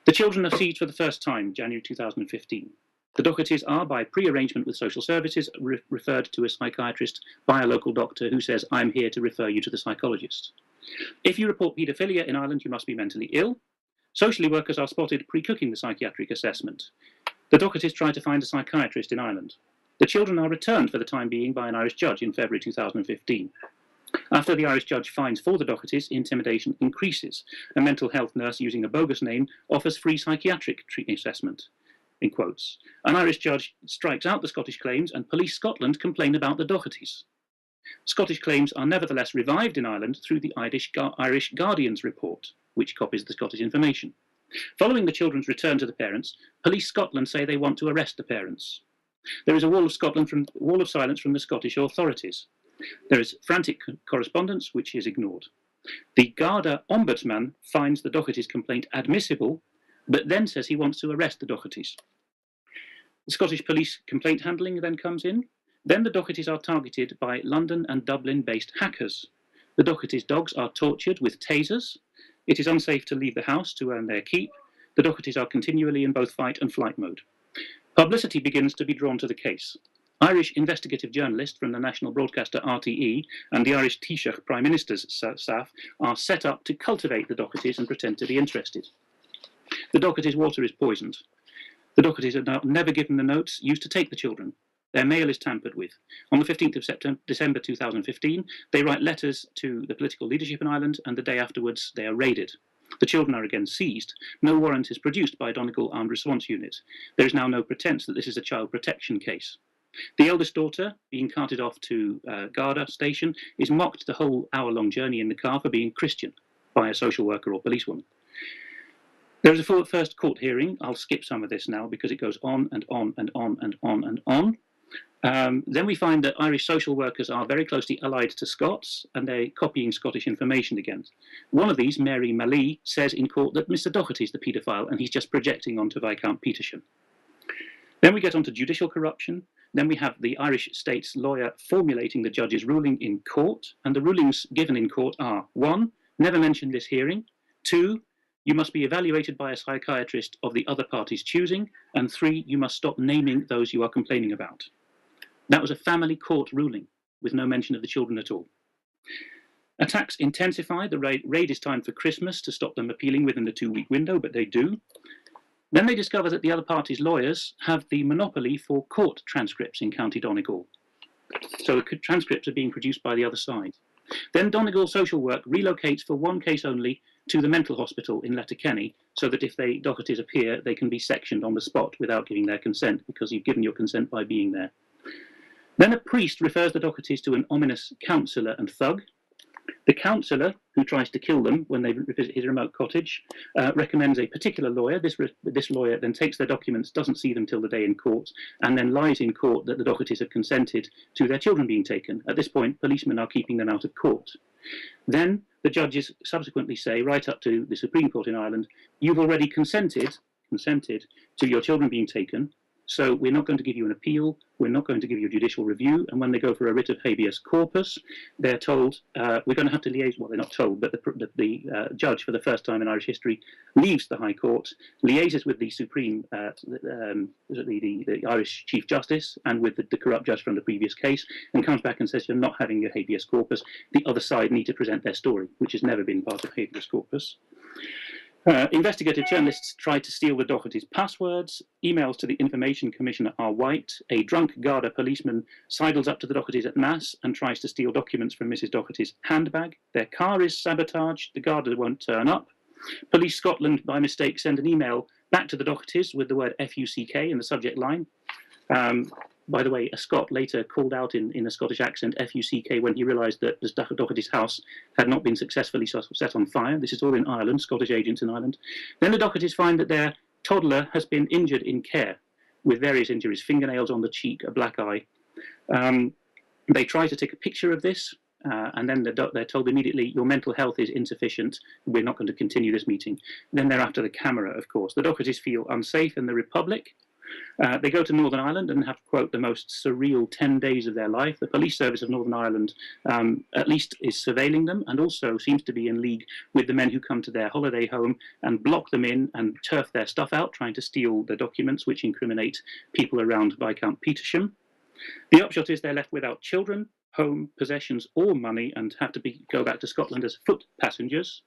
The children are seized for the first time, January 2015. The Dohertys are, by pre-arrangement with social services, referred to a psychiatrist by a local doctor who says, "I'm here to refer you to the psychologist." If you report paedophilia in Ireland, you must be mentally ill. Social workers are spotted pre-cooking the psychiatric assessment. The Dohertys try to find a psychiatrist in Ireland. The children are returned for the time being by an Irish judge in February 2015. After the Irish judge finds for the Dohertys, intimidation increases. A mental health nurse using a bogus name offers free psychiatric treatment assessment, in quotes. An Irish judge strikes out the Scottish claims and Police Scotland complain about the Dohertys. Scottish claims are nevertheless revived in Ireland through the Irish Guardian's report, which copies the Scottish information. Following the children's return to the parents, Police Scotland say they want to arrest the parents. There is a wall of silence from the Scottish authorities. There is frantic correspondence, which is ignored. The Garda Ombudsman finds the Dohertys' complaint admissible, but then says he wants to arrest the Dohertys. The Scottish police complaint handling then comes in. Then the Dohertys are targeted by London and Dublin-based hackers. The Dohertys' dogs are tortured with tasers. It is unsafe to leave the house to earn their keep. The Dohertys are continually in both fight and flight mode. Publicity begins to be drawn to the case. Irish investigative journalists from the national broadcaster RTE and the Irish Taoiseach Prime Minister's staff are set up to cultivate the Dohertys and pretend to be interested. The Dohertys' water is poisoned. The Dohertys are now never given the notes used to take the children. Their mail is tampered with. On the 15th of December 2015, they write letters to the political leadership in Ireland, and the day afterwards they are raided. The children are again seized. No warrant is produced by Donegal Armed Response Unit. There is now no pretence that this is a child protection case. The eldest daughter, being carted off to Garda station, is mocked the whole hour-long journey in the car for being Christian by a social worker or policewoman. There is a first court hearing. I'll skip some of this now because it goes on and on and on and on and on. Then we find that Irish social workers are very closely allied to Scots, and they're copying Scottish information again. One of these, Mary Malley, says in court that Mr. Doherty's the paedophile and he's just projecting onto Viscount Petersham. Then we get on to judicial corruption. Then we have the Irish state's lawyer formulating the judge's ruling in court, and the rulings given in court are: 1, never mention this hearing; 2, you must be evaluated by a psychiatrist of the other party's choosing; and 3, you must stop naming those you are complaining about. That was a family court ruling with no mention of the children at all. Attacks intensify. The raid is timed for Christmas to stop them appealing within the 2-week window, but they do. Then they discover that the other party's lawyers have the monopoly for court transcripts in County Donegal. So the transcripts are being produced by the other side. Then Donegal Social Work relocates for one case only to the mental hospital in Letterkenny, so that if they Dohertys appear, they can be sectioned on the spot without giving their consent, because you've given your consent by being there. Then a priest refers the Dohertys to an ominous counsellor and thug. The counsellor, who tries to kill them when they visit his remote cottage, recommends a particular lawyer. This lawyer then takes their documents, doesn't see them till the day in court, and then lies in court that the Dohertys have consented to their children being taken. At this point, policemen are keeping them out of court. Then the judges subsequently say, right up to the Supreme Court in Ireland, you've already consented to your children being taken, so we're not going to give you an appeal, we're not going to give you a judicial review. And when they go for a writ of habeas corpus, they're told, we're going to have to liaise. Well, they're not told, but the judge, for the first time in Irish history, leaves the High Court, liaises with the Supreme, the Irish Chief Justice, and with the corrupt judge from the previous case, and comes back and says, you're not having a habeas corpus. The other side need to present their story, which has never been part of habeas corpus. Investigative journalists tried to steal the Doherty's passwords. Emails to the Information Commissioner are wiped. A drunk Garda policeman sidles up to the Dohertys at Mass and tries to steal documents from Mrs. Doherty's handbag. Their car is sabotaged. The Garda won't turn up. Police Scotland, by mistake, send an email back to the Dohertys with the word FUCK in the subject line. By the way, a Scot later called out in a Scottish accent FUCK when he realised that the Doherty's house had not been successfully set on fire. This is all in Ireland, Scottish agents in Ireland. Then the Dohertys find that their toddler has been injured in care with various injuries, fingernails on the cheek, a black eye. They try to take a picture of this, and then they're told immediately, your mental health is insufficient, we're not going to continue this meeting. Then they're after the camera, of course. The Dohertys feel unsafe in the Republic. They go to Northern Ireland and have, quote, the most surreal 10 days of their life. The police service of Northern Ireland at least is surveilling them, and also seems to be in league with the men who come to their holiday home and block them in and turf their stuff out, trying to steal the documents which incriminate people around Viscount Petersham. The upshot is they're left without children, home, possessions, or money, and have to go back to Scotland as foot passengers.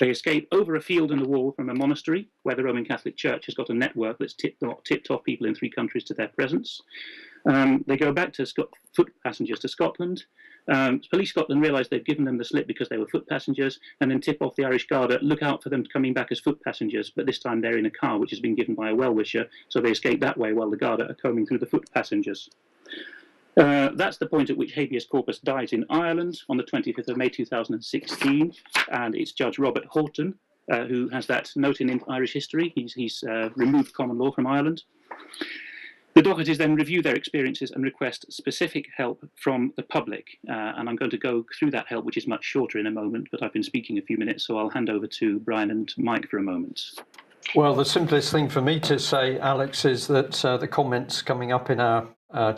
They escape over a field in the wall from a monastery where the Roman Catholic Church has got a network that's tipped off people in 3 countries to their presence. They go back to foot passengers to Scotland. Police Scotland realise they've given them the slip because they were foot passengers, and then tip off the Irish Garda, look out for them coming back as foot passengers, but this time they're in a car which has been given by a well-wisher, so they escape that way while the Garda are combing through the foot passengers. That's the point at which habeas corpus dies in Ireland on the 25th of May 2016, and it's Judge Robert Horton who has that note in Irish history. He's removed common law from Ireland. The Dohertys then review their experiences and request specific help from the public, and I'm going to go through that help, which is much shorter in a moment, but I've been speaking a few minutes, so I'll hand over to Brian and Mike for a moment. Well, the simplest thing for me to say, Alex, is that the comments coming up in our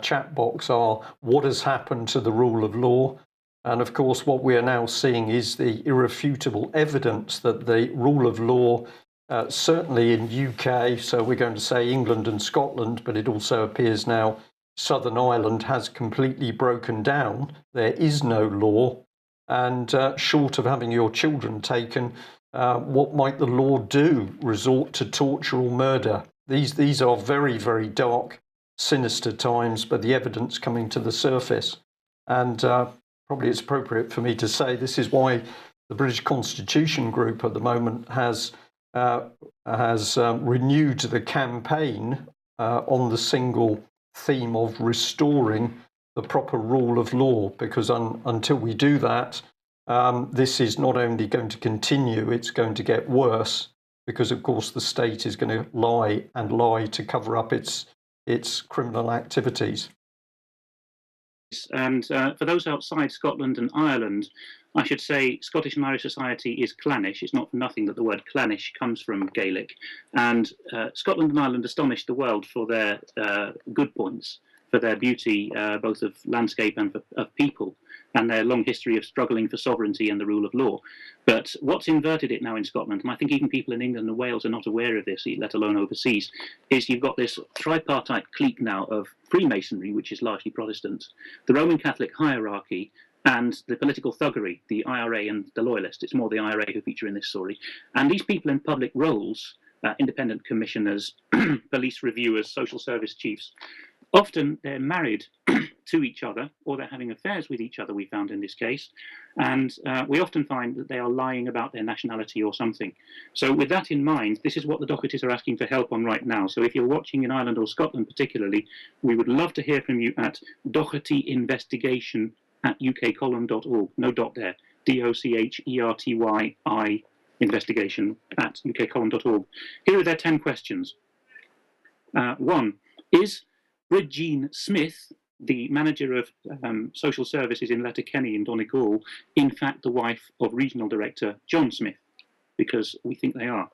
chat box are what has happened to the rule of law. And of course, what we are now seeing is the irrefutable evidence that the rule of law, certainly in UK, so we're going to say England and Scotland, but it also appears now Southern Ireland has completely broken down. There is no law. And short of having your children taken, what might the law do? Resort to torture or murder? These are very, very dark, sinister times, but the evidence coming to the surface. And probably it's appropriate for me to say this is why the British Constitution Group at the moment has renewed the campaign on the single theme of restoring the proper rule of law, because until we do that, this is not only going to continue, it's going to get worse, because of course the state is going to lie to cover up its criminal activities. And for those outside Scotland and Ireland, I should say Scottish and Irish society is clannish. It's not for nothing that the word clannish comes from Gaelic. And Scotland and Ireland astonished the world for their good points, for their beauty, both of landscape and of people, and their long history of struggling for sovereignty and the rule of law. But what's inverted it now in Scotland, and I think even people in England and Wales are not aware of this, let alone overseas, is you've got this tripartite clique now of Freemasonry, which is largely Protestant, the Roman Catholic hierarchy, and the political thuggery, the IRA and the Loyalists. It's more the IRA who feature in this story. And these people in public roles, independent commissioners, police reviewers, social service chiefs, often they're married to each other, or they're having affairs with each other, we found in this case. And we often find that they are lying about their nationality or something. So with that in mind, this is what the Dohertys are asking for help on right now. So if you're watching in Ireland or Scotland particularly, we would love to hear from you at dohertyinvestigation@ukcolumn.org. No dot there. DOCHERTYI investigation@ukcolumn.org. Here are their 10 questions. 1. Is Bridgeen Smith, the manager of social services in Letterkenny in Donegal, in fact the wife of regional director John Smith? Because we think they are.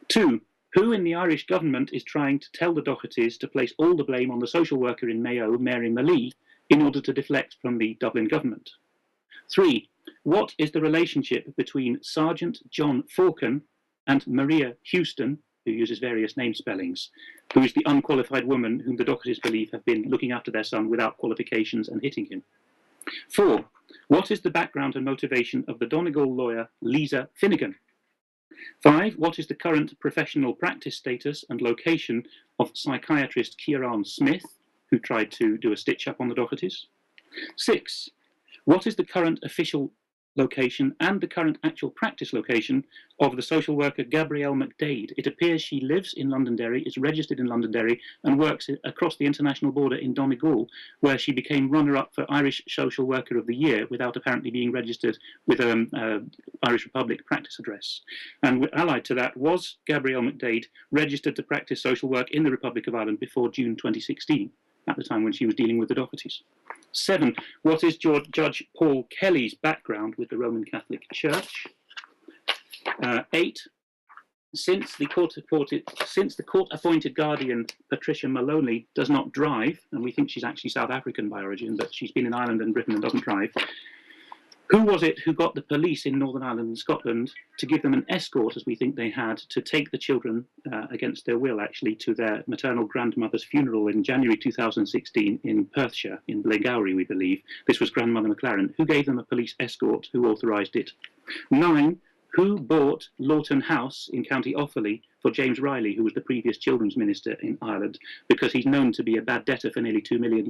2. Who in the Irish government is trying to tell the Dohertys to place all the blame on the social worker in Mayo, Mary Malee, in order to deflect from the Dublin government? 3. What is the relationship between Sergeant John Forkin and Maria Houston, who uses various name spellings, who is the unqualified woman whom the Dohertys believe have been looking after their son without qualifications and hitting him? 4. What is the background and motivation of the Donegal lawyer Lisa Finnegan? 5. What is the current professional practice status and location of psychiatrist Kieran Smith, who tried to do a stitch-up on the Dohertys? 6. What is the current official location and the current actual practice location of the social worker Gabrielle McDade? It appears she lives in Londonderry, is registered in Londonderry, and works across the international border in Donegal, where she became runner-up for Irish Social Worker of the Year without apparently being registered with an Irish Republic practice address. And allied to that was Gabrielle McDade, registered to practice social work in the Republic of Ireland before June 2016, at the time when she was dealing with the Dohertys. 7. What is Judge Paul Kelly's background with the Roman Catholic Church? 8. Since the court-appointed guardian Patricia Maloney does not drive, and we think she's actually South African by origin, but she's been in Ireland and Britain and doesn't drive, who was it who got the police in Northern Ireland and Scotland to give them an escort, as we think they had, to take the children, against their will actually, to their maternal grandmother's funeral in January 2016 in Perthshire, in Blairgowrie, we believe? This was Grandmother McLaren. Who gave them a police escort? Who authorised it? 9. Who bought Lawton House in County Offaly for James Riley, who was the previous children's minister in Ireland, because he's known to be a bad debtor for nearly €2 million?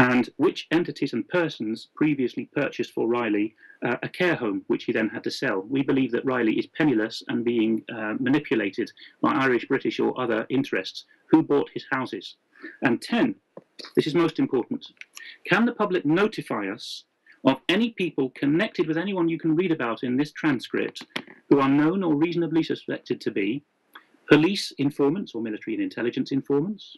And which entities and persons previously purchased for Riley a care home, which he then had to sell? We believe that Riley is penniless and being manipulated by Irish, British or other interests. Who bought his houses? And 10, this is most important, can the public notify us of any people connected with anyone you can read about in this transcript who are known or reasonably suspected to be police informants or military and intelligence informants,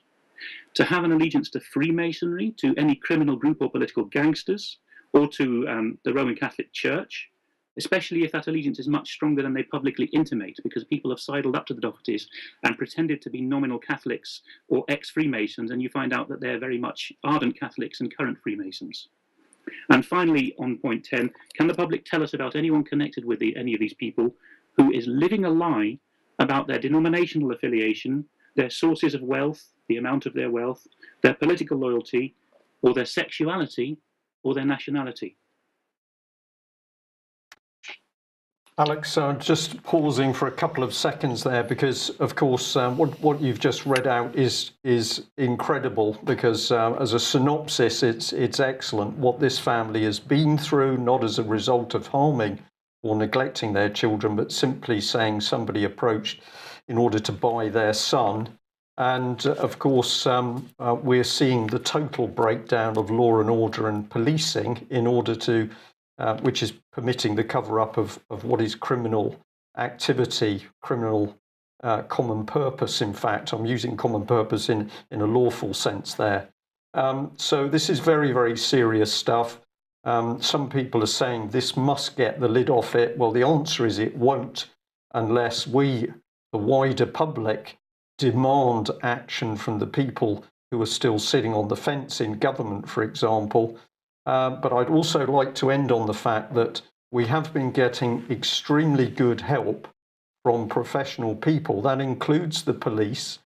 to have an allegiance to Freemasonry, to any criminal group or political gangsters, or to the Roman Catholic Church, especially if that allegiance is much stronger than they publicly intimate, because people have sidled up to the Dohertys and pretended to be nominal Catholics or ex-Freemasons, and you find out that they're very much ardent Catholics and current Freemasons. And finally, on point 10, can the public tell us about anyone connected with any of these people who is living a lie about their denominational affiliation, their sources of wealth, the amount of their wealth, their political loyalty, or their sexuality, or their nationality? Alex, just pausing for a couple of seconds there, because of course what you've just read out is incredible, because as a synopsis it's excellent what this family has been through, not as a result of harming or neglecting their children, but simply saying somebody approached in order to buy their son. And of course, we're seeing the total breakdown of law and order and policing in order to, which is permitting the cover-up of what is criminal activity, criminal common purpose. In fact, I'm using common purpose in a lawful sense there. So this is very, very serious stuff. Some people are saying this must get the lid off it. Well, the answer is it won't, unless we, the wider public, demand action from the people who are still sitting on the fence in government, for example. But I'd also like to end on the fact that we have been getting extremely good help from professional people. That includes the police.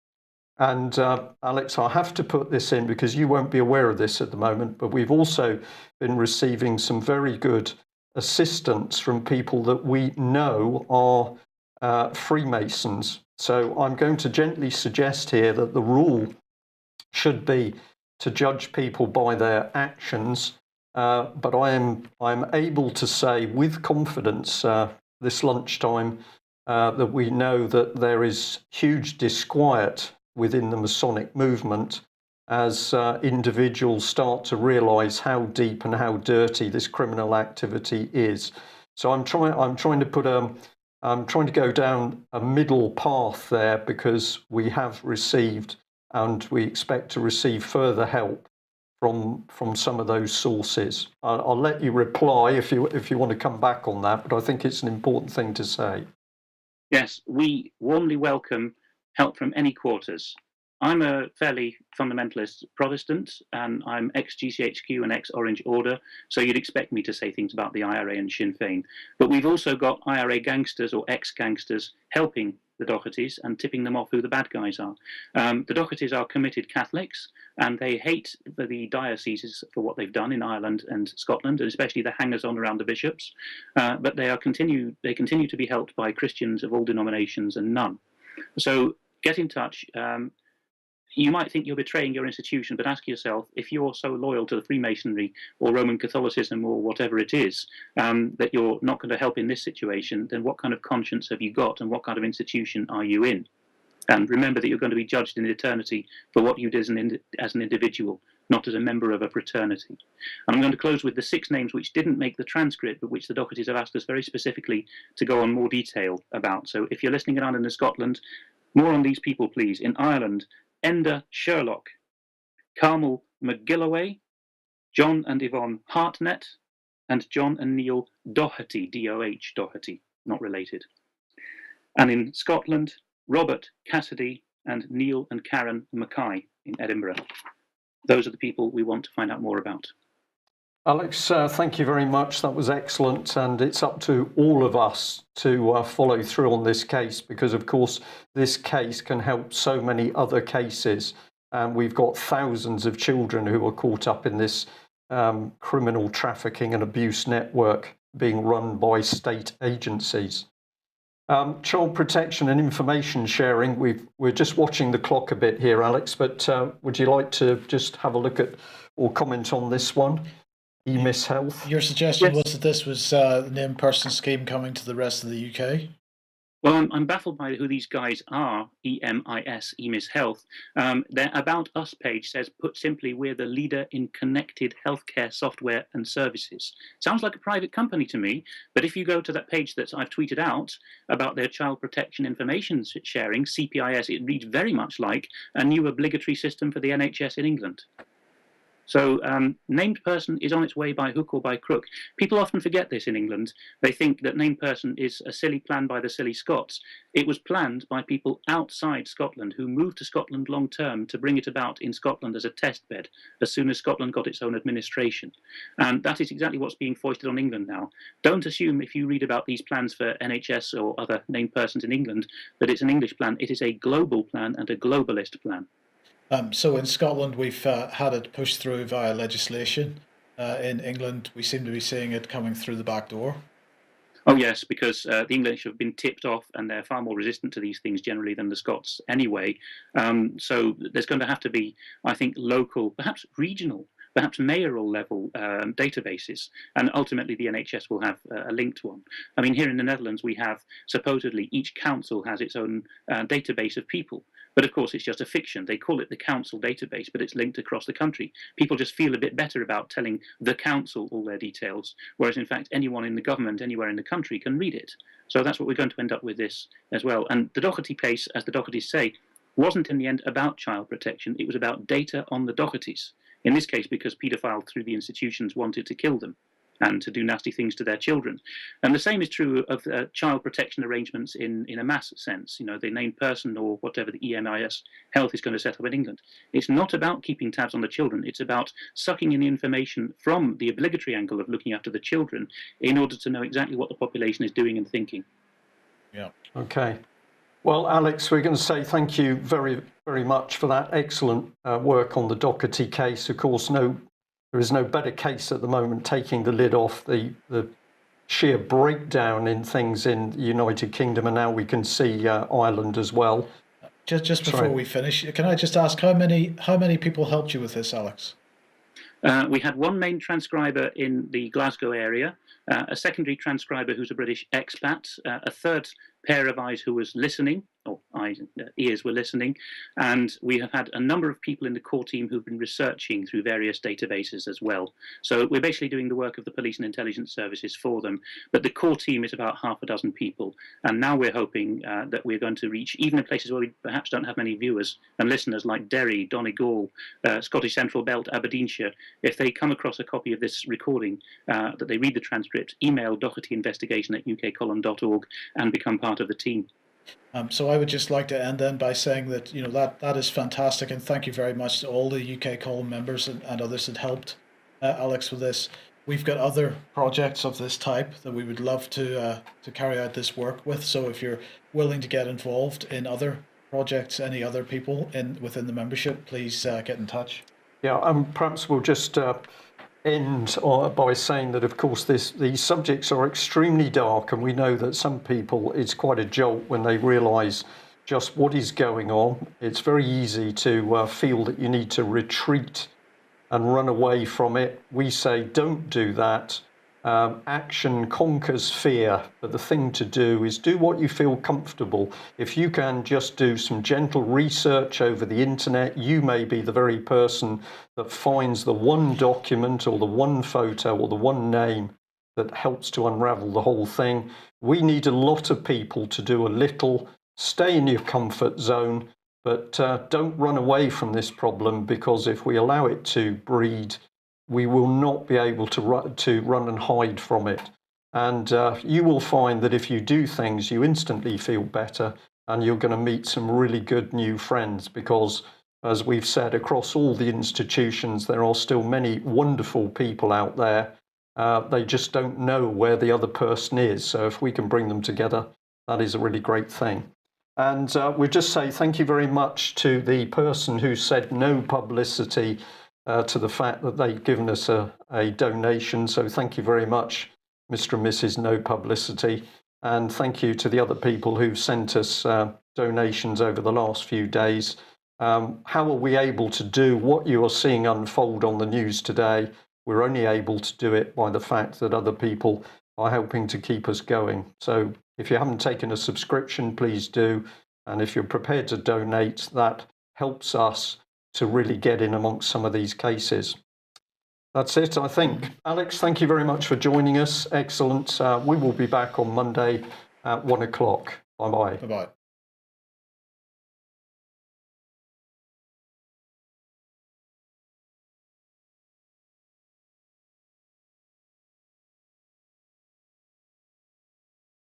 And Alex, I have to put this in because you won't be aware of this at the moment, but we've also been receiving some very good assistance from people that we know are Freemasons. So I'm going to gently suggest here that the rule should be to judge people by their actions. But I'm able to say with confidence this lunchtime that we know that there is huge disquiet within the Masonic movement as individuals start to realise how deep and how dirty this criminal activity is. So I'm trying to go down a middle path there, because we have received and we expect to receive further help from some of those sources. I'll let you reply if you want to come back on that, but I think it's an important thing to say. Yes, we warmly welcome help from any quarters. I'm a fairly fundamentalist Protestant, and I'm ex-GCHQ and ex-Orange Order, so you'd expect me to say things about the IRA and Sinn Féin. But we've also got IRA gangsters or ex-gangsters helping the Dohertys and tipping them off who the bad guys are. The Dohertys are committed Catholics, and they hate the dioceses for what they've done in Ireland and Scotland, and especially the hangers-on around the bishops. But they continue to be helped by Christians of all denominations and none. So get in touch. You might think you're betraying your institution, but ask yourself, if you're so loyal to the Freemasonry or Roman Catholicism or whatever it is, that you're not going to help in this situation, then what kind of conscience have you got, and what kind of institution are you in? And remember that you're going to be judged in eternity for what you did as an individual, not as a member of a fraternity. And I'm going to close with the 6 names which didn't make the transcript, but which the Dohertys have asked us very specifically to go on more detail about. So if you're listening in Ireland and Scotland, more on these people, please. In Ireland, Enda Sherlock, Carmel McGilloway, John and Yvonne Hartnett, and John and Neil Doherty, D-O-H, Doherty, not related. And in Scotland, Robert Cassidy and Neil and Karen Mackay in Edinburgh. Those are the people we want to find out more about. Alex, thank you very much. That was excellent. And it's up to all of us to follow through on this case, because, of course, this case can help so many other cases. And we've got thousands of children who are caught up in this criminal trafficking and abuse network being run by state agencies. Child protection and information sharing, we're just watching the clock a bit here, Alex, but would you like to just have a look at or comment on this one? EMIS Health. Your suggestion was that this was a named person scheme coming to the rest of the UK? Well, I'm baffled by who these guys are, EMIS, EMIS Health. Their About Us page says, put simply, we're the leader in connected healthcare software and services. Sounds like a private company to me, but if you go to that page that I've tweeted out about their child protection information sharing, CPIS, it reads very much like a new obligatory system for the NHS in England. So named person is on its way by hook or by crook. People often forget this in England. They think that named person is a silly plan by the silly Scots. It was planned by people outside Scotland who moved to Scotland long term to bring it about in Scotland as a test bed as soon as Scotland got its own administration. And that is exactly what's being foisted on England now. Don't assume if you read about these plans for NHS or other named persons in England that it's an English plan. It is a global plan and a globalist plan. So in Scotland, we've had it pushed through via legislation. In England, we seem to be seeing it coming through the back door. Oh, yes, because the English have been tipped off and they're far more resistant to these things generally than the Scots anyway. So there's going to have to be, I think, local, perhaps regional, perhaps mayoral level databases, and ultimately the NHS will have a linked one. I mean, here in the Netherlands, we have supposedly each council has its own database of people. But of course, it's just a fiction. They call it the council database, but it's linked across the country. People just feel a bit better about telling the council all their details, whereas in fact, anyone in the government anywhere in the country can read it. So that's what we're going to end up with this as well. And the Doherty case, as the Dohertys say, wasn't in the end about child protection. It was about data on the Dohertys. In this case, because paedophiles through the institutions wanted to kill them and to do nasty things to their children. And the same is true of child protection arrangements in a mass sense, you know, the named person or whatever the EMIS Health is going to set up in England. It's not about keeping tabs on the children. It's about sucking in the information from the obligatory angle of looking after the children in order to know exactly what the population is doing and thinking. Yeah. Okay. Well, Alex, we're going to say thank you very, very much for that excellent work on the Doherty case. Of course, there is no better case at the moment taking the lid off the sheer breakdown in things in the United Kingdom, and now we can see Ireland as well. Just before we finish, can I just ask how many people helped you with this, Alex? We had one main transcriber in the Glasgow area, a secondary transcriber who's a British expat, a third pair of eyes who was listening, or ears were listening, and we have had a number of people in the core team who've been researching through various databases as well. So we're basically doing the work of the police and intelligence services for them, but the core team is about half a dozen people, and now we're hoping that we're going to reach even in places where we perhaps don't have many viewers and listeners, like Derry, Donegal, Scottish Central Belt, Aberdeenshire. If they come across a copy of this recording, that they read the transcript, email dohertyinvestigation@ukcolumn.org and become part of the team. So I would just like to end then by saying that that is fantastic, and thank you very much to all the UK column members and others that helped Alex with this. we've got other projects of this type that we would love to carry out this work with. So if you're willing to get involved in other projects, any other people within the membership, please get in touch. Yeah, perhaps we'll just end by saying that, of course, these subjects are extremely dark, and we know that some people, it's quite a jolt when they realise just what is going on. It's very easy to feel that you need to retreat and run away from it. We say don't do that. Action conquers fear, but the thing to do is do what you feel comfortable. If you can just do some gentle research over the internet, you may be the very person that finds the one document or the one photo or the one name that helps to unravel the whole thing. We need a lot of people to do a little. Stay in your comfort zone, but don't run away from this problem, because if we allow it to breed, we will not be able to run and hide from it. And you will find that if you do things, you instantly feel better, and you're going to meet some really good new friends, because, as we've said, across all the institutions, there are still many wonderful people out there. They just don't know where the other person is. So if we can bring them together, that is a really great thing. And we just say thank you very much to the person who said no publicity to the fact that they've given us a donation. So thank you very much, Mr. and Mrs. No Publicity. And thank you to the other people who've sent us donations over the last few days. How are we able to do what you are seeing unfold on the news today? We're only able to do it by the fact that other people are helping to keep us going. So if you haven't taken a subscription, please do. And if you're prepared to donate, that helps us to really get in amongst some of these cases. That's it, I think. Alex, thank you very much for joining us. Excellent. We will be back on Monday at 1 o'clock. Bye-bye. Bye-bye.